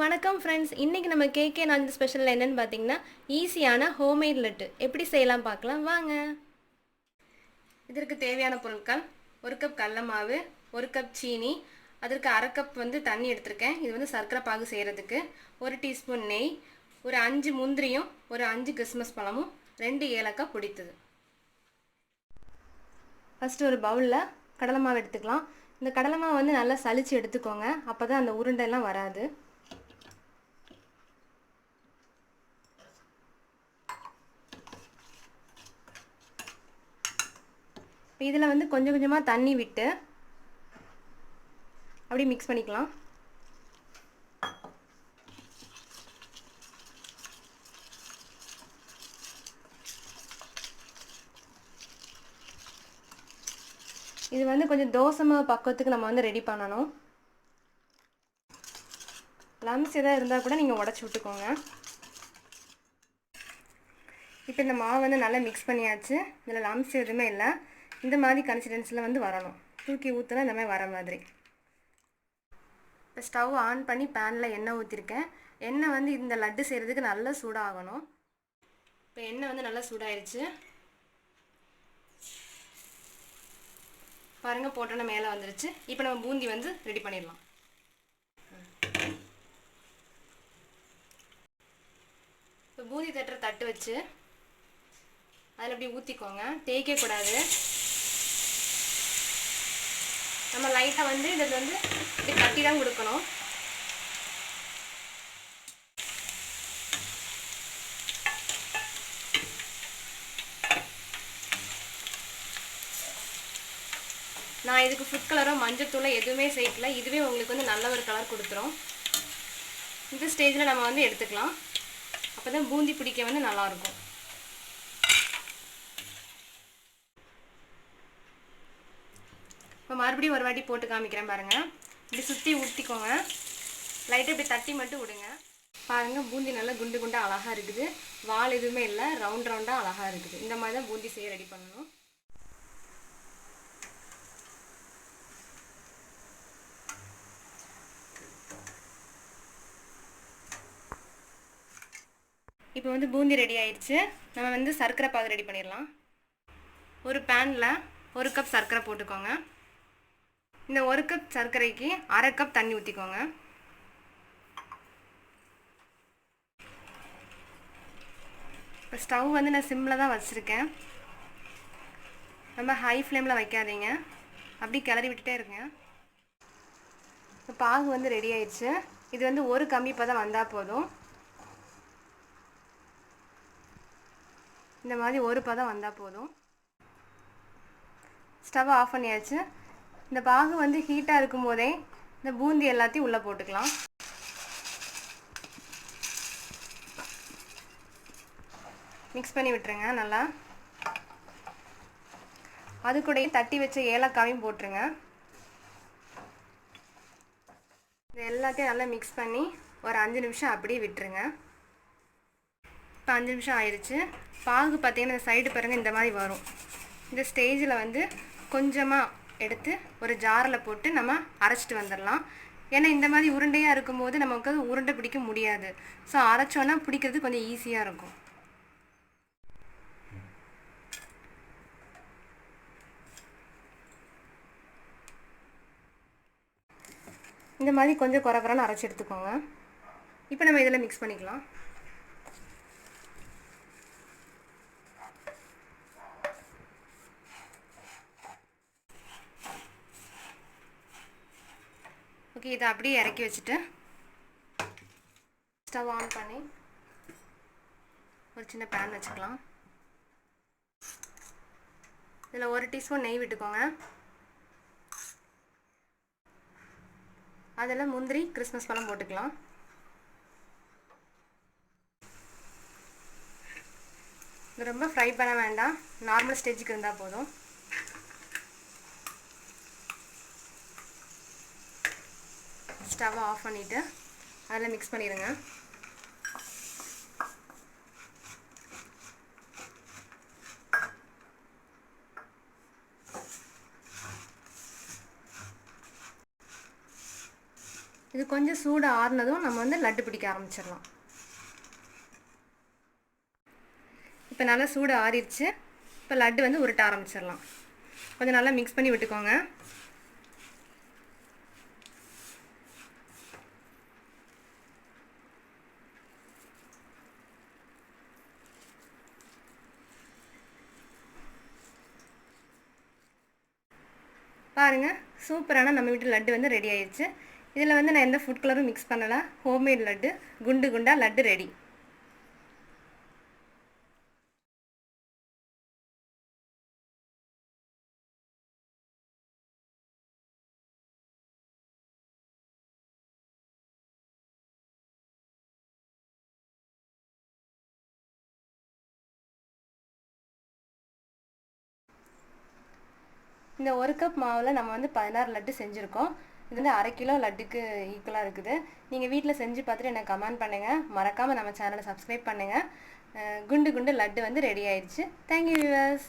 வணக்கம் ஃப்ரெண்ட்ஸ். இன்றைக்கி நம்ம கேகே நான் ஸ்பெஷலில் என்னென்னு பார்த்தீங்கன்னா ஈஸியான ஹோம்மேட் லட்டு எப்படி செய்யலாம் பார்க்கலாம் வாங்க. இதற்கு தேவையான பொருட்கள்: ஒரு கப் கடல மாவு, ஒரு கப் சீனி, அதற்கு அரை கப் தண்ணி எடுத்திருக்கேன். இது சர்க்கரை பாகு செய்கிறதுக்கு. ஒரு டீஸ்பூன் நெய், ஒரு 5 முந்திரியும் ஒரு 5 கிறிஸ்மஸ் பழமும் 2 ஏலக்காய் பொடித்தது. ஃபஸ்ட்டு ஒரு பவுலில் கடலை மாவு எடுத்துக்கலாம். இந்த கடலை மாவு நல்லா சலிச்சு எடுத்துக்கோங்க, அப்போ தான் அந்த உருண்டையெல்லாம் வராது. இதில் கொஞ்சம் கொஞ்சமாக தண்ணி விட்டு அப்படி மிக்ஸ் பண்ணிக்கலாம். இது கொஞ்சம் தோசை மாவு பக்குவத்துக்கு நம்ம ரெடி பண்ணணும். லம்ஸ் எதாவது இருந்தால் கூட நீங்கள் உடச்சி விட்டுக்கோங்க. இப்போ இந்த மாவு நல்லா மிக்ஸ் பண்ணியாச்சு. இதில் லம்ஸ் எதுவுமே இல்லை. இந்த மாதிரி கன்சிஸ்டன்சியில் வரணும். தூக்கி ஊற்றினா இந்த மாதிரி வர மாதிரி. இப்போ ஸ்டவ் ஆன் பண்ணி பேனில் எண்ணெய் ஊற்றிருக்கேன். எண்ணெய் இந்த லட்டு செய்கிறதுக்கு நல்லா சூடாகணும். இப்போ எண்ணெய் நல்லா சூடாயிருச்சு. பாருங்கள், போட்டோன்னா மேலே வந்துருச்சு. இப்போ நம்ம பூந்தி ரெடி பண்ணிடலாம். இப்போ பூந்தி தட்டுற தட்டு வச்சு அதில் அப்படி ஊற்றிக்கோங்க. தேய்க்கக்கூடாது. நம்ம லைட்டாக இதில் இப்படி தட்டி தான் கொடுக்கணும். நான் இதுக்கு ஃபுட் கலரோ மஞ்சத்தூளோ எதுவுமே சேர்க்கல. இதுவே உங்களுக்கு நல்ல ஒரு கலர் கொடுத்துரும். இந்த ஸ்டேஜில் நம்ம எடுத்துக்கலாம். அப்போ தான் பூந்தி பிடிக்க நல்லாயிருக்கும். இப்போ மறுபடியும் ஒரு வாட்டி போட்டு காமிக்கிறேன் பாருங்கள். இப்படி சுற்றி ஊற்றிக்கோங்க. லைட்டாக இப்படி தட்டி மட்டும் விடுங்க. பாருங்கள், பூந்தி நல்லா குண்டு குண்டாக அழகாக இருக்குது. வால் எதுவுமே இல்லை, ரவுண்ட் ரவுண்டாக அழகாக இருக்குது. இந்த மாதிரி தான் பூந்தி செய்ய ரெடி பண்ணணும். இப்போ பூந்தி ரெடி ஆயிடுச்சு. நம்ம சர்க்கரை பாகு ரெடி பண்ணிடலாம். ஒரு பேனில் 1 கப் சர்க்கரை போட்டுக்கோங்க. இந்த 1 கப் சர்க்கரைக்கு அரை கப் தண்ணி ஊற்றிக்கோங்க. இப்போ ஸ்டவ் நான் சிம்மில் தான் வச்சுருக்கேன். ரொம்ப ஹை ஃப்ளேமில் வைக்காதீங்க, அப்படி கிளறி விட்டுட்டே இருங்க. இப்போ பாகு ரெடி ஆயிடுச்சு. இது ஒரு கம்பி பதம் வந்தால் போதும். இந்த மாதிரி ஒரு பதம் வந்தால் போதும். ஸ்டவ் ஆஃப் பண்ணியாச்சு. இந்த பாகு ஹீட்டாக இருக்கும் போதே இந்த பூந்தி எல்லாத்தையும் உள்ளே போட்டுக்கலாம். மிக்ஸ் பண்ணி விட்டுருங்க நல்லா. அது கூட தட்டி வச்ச ஏலக்காயும் போட்டுருங்க. இது எல்லாத்தையும் நல்லா மிக்ஸ் பண்ணி ஒரு 5 நிமிஷம் அப்படியே விட்டுருங்க. இப்போ 5 நிமிஷம் ஆயிடுச்சு. பாகு பார்த்தீங்கன்னா இந்த சைடு பாருங்கள், இந்த மாதிரி வரும். இந்த ஸ்டேஜில் கொஞ்சமாக எடுத்து ஒரு ஜாரில் போட்டு நம்ம அரைச்சிட்டு வந்துடலாம். ஏன்னா இந்த மாதிரி உருண்டையாக இருக்கும்போது நமக்கு உருண்டை பிடிக்க முடியாது. ஸோ அரைச்சோன்னா பிடிக்கிறது கொஞ்சம் ஈஸியாக இருக்கும். இந்த மாதிரி கொஞ்சம் குறைக்குறான்னு அரைச்சி எடுத்துக்கோங்க. இப்போ நம்ம இதில் மிக்ஸ் பண்ணிக்கலாம். ஓகே, இதை அப்படியே இறக்கி வச்சுட்டு ஸ்டவ் ஆன் பண்ணி ஒரு சின்ன பேன் வச்சுக்கலாம். இதில் 1 டீஸ்பூன் நெய் விட்டுக்கோங்க. அதில் முந்திரி, கிறிஸ்மஸ் பழம் போட்டுக்கலாம். இது ரொம்ப ஃப்ரை பண்ண வேண்டாம், நார்மல் ஸ்டேஜுக்கு இருந்தால் போதும். ஸ்டவ்வை ஆஃப் பண்ணிவிட்டு அதில் மிக்ஸ் பண்ணிடுங்க. இது கொஞ்சம் சூடு ஆறுனதும் நம்ம வந்து லட்டு பிடிக்க ஆரம்பிச்சிடலாம். இப்போ நல்லா சூடு ஆறிடுச்சு. இப்போ லட்டு வந்து உருட்ட ஆரம்பிச்சிடலாம். கொஞ்சம் நல்லா மிக்ஸ் பண்ணி விட்டுக்கோங்க. பாருங்கள், சூப்பரான நம்ம வீட்டு லட்டு வந்து ரெடி ஆயிடுச்சு. இதில் வந்து நான் எந்த ஃபுட் கலரும் மிக்ஸ் பண்ணலை. ஹோம்மேட் லட்டு, குண்டு குண்டாக லட்டு ரெடி. இந்த 1 கப் மாவில் நம்ம வந்து 16 லட்டு செஞ்சுருக்கோம். இது வந்து 1/2 கிலோ லட்டுக்கு ஈக்குவலாக இருக்குது. நீங்கள் வீட்டில் செஞ்சு பார்த்துட்டு எனக்கு கமெண்ட் பண்ணுங்கள். மறக்காமல் நம்ம சேனலை சப்ஸ்கிரைப் பண்ணுங்கள். குண்டு குண்டு லட்டு வந்து ரெடி ஆயிடுச்சு. Thank you viewers.